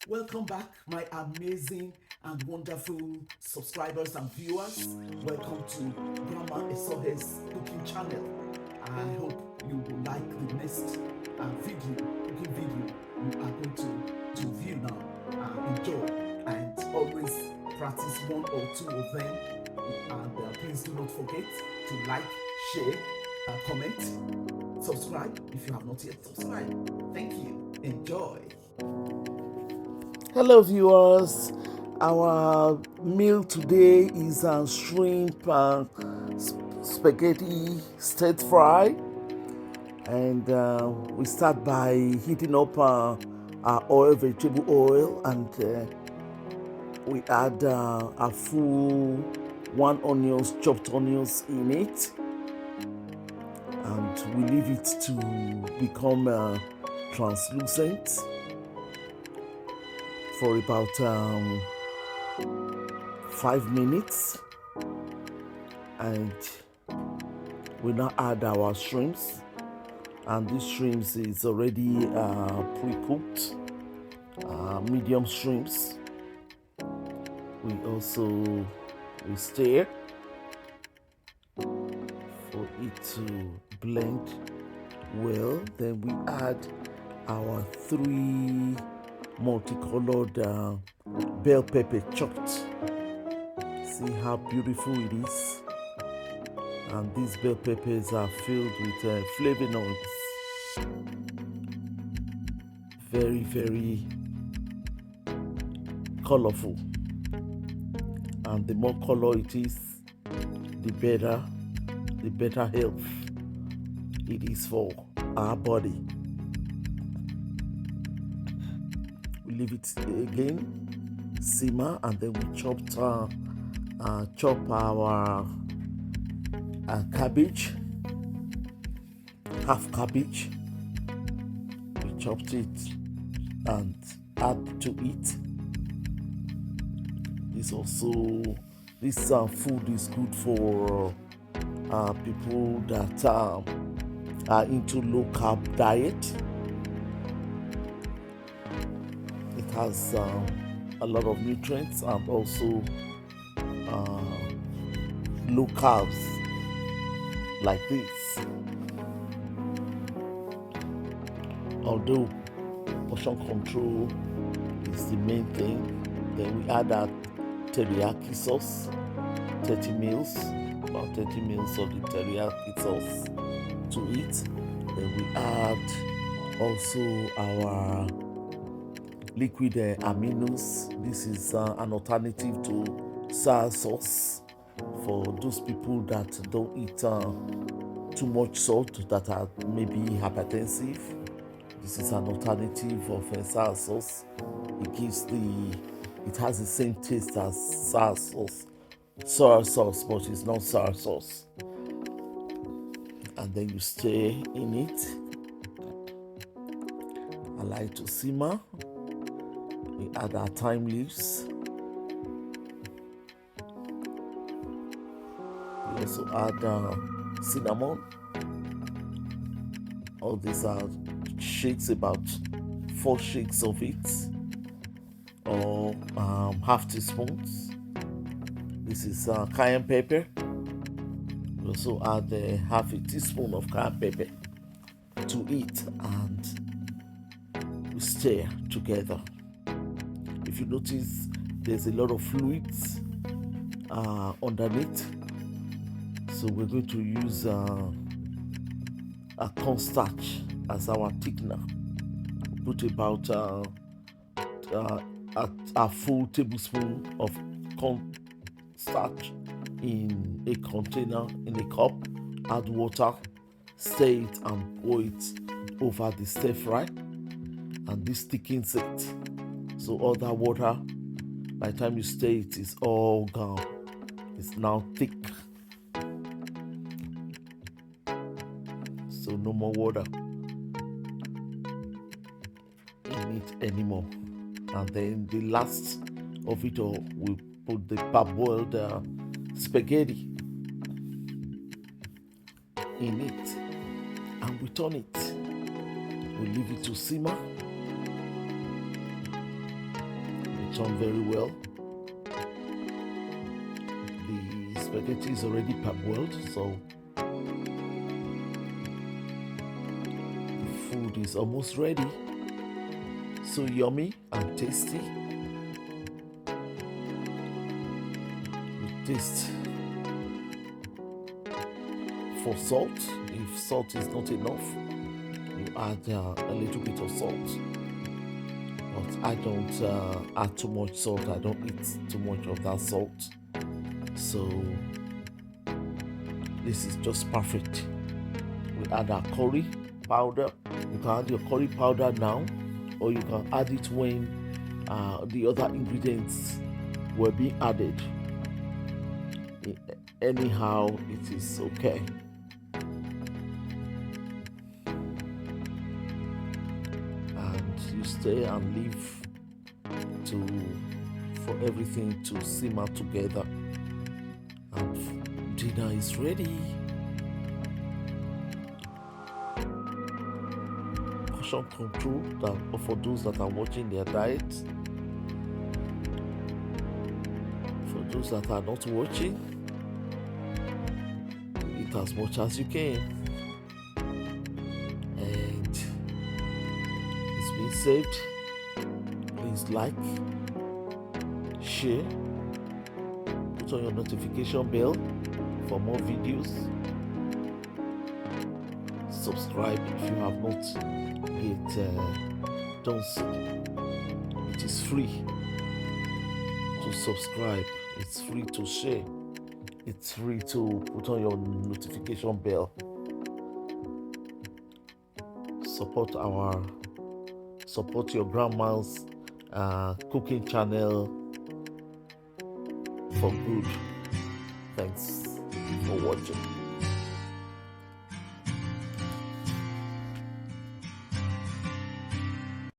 Welcome back, my amazing and wonderful subscribers and viewers. Welcome to Grandma Esohe's cooking channel. I hope you will like the next cooking video you are going to view now. Enjoy and always practice one or two of them. And please do not forget to like, share, comment, subscribe if you have not yet subscribed. Thank you. Enjoy. Hello, viewers. Our meal today is shrimp spaghetti stir fry, and we start by heating up our vegetable oil, and we add a full chopped onions in it, and we leave it to become translucent for about 5 minutes, and we now add our shrimps, and this shrimps is already pre-cooked, medium shrimps. We stir for it to blend well. Then we add our 3 multicolored bell pepper chopped. See how beautiful it is. And these bell peppers are filled with flavonoids. Very, very colorful. And the more color it is, the better health it is for our body. We leave it again, simmer, and then we chop our cabbage, half cabbage. We chopped it and add to it. This food is good for people that are into low carb diet. It has a lot of nutrients and also low carbs like this. Although portion control is the main thing, then we add our teriyaki sauce, 30 mils, about 30 mils of the teriyaki sauce to it. Then we add also our liquid aminos. This is an alternative to sour sauce for those people that don't eat too much salt, that are maybe hypertensive. This is an alternative of sour sauce. It has the same taste as sour sauce, but it's not sour sauce. And then you stir in it. Allow it to simmer. We add our thyme leaves. We also add cinnamon. All these are shakes, about 4 shakes of it, or half teaspoons. This is cayenne pepper. We also add half a teaspoon of cayenne pepper to it, and we stir together. If you notice, there's a lot of fluids underneath, so we're going to use a cornstarch as our thickener. Put about a full tablespoon of cornstarch in a container, in a cup. Add water, stir it, and pour it over the stir fry, and this thickens it. So all that water, by the time you stir it, is all gone. It's now thick. So no more water in it anymore. And then the last of it all, we put the parboiled spaghetti in it, and we turn it. We leave it to simmer. It's done very well. The spaghetti is already parboiled, so the food is almost ready. So yummy and tasty. You taste for salt. If salt is not enough, you add a little bit of salt. But I don't add too much salt. I don't eat too much of that salt. So this is just perfect. We add our curry powder. You can add your curry powder now, or you can add it when the other ingredients were being added. Anyhow, it is okay. And you stay and leave for everything to simmer together, and dinner is ready. Portion control for those that are watching their diet. For those that are not watching, eat as much as you can. And it's been saved. Please like, share, put on your notification bell for more videos. Subscribe if you have not yet done so. It is free to subscribe, it's free to share, it's free to put on your notification bell. Support your grandma's cooking channel for good. Thanks for watching.